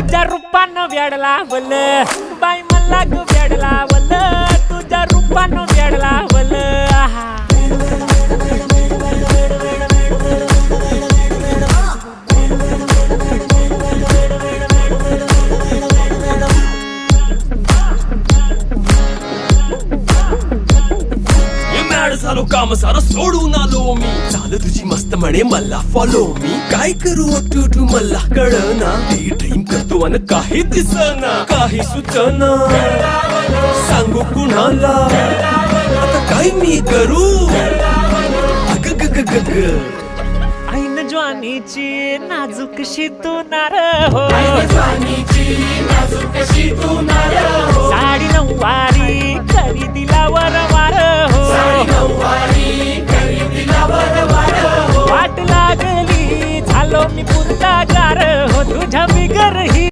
तुझ्या रूपानं वेडला वल बाई मला ग वेडला वल तुझ्या रूपानं वेडला वल झालो काम सारं सोडून आलो मी चाल तुझी मस्त म्हणे मला फॉलो मी काय करू टू मला कळना ड्रीम करतो आणि काही दिसना काही सुचना सांगू कुणाला आता काय मी करू अग ग ग ग ग ऐन ज्वानीची नाजूकशी तू नार हो साडी नऊवारी करी दिला वरवार हो वाट लागली झालो मी पुरता गार हो तुझ्या बिगर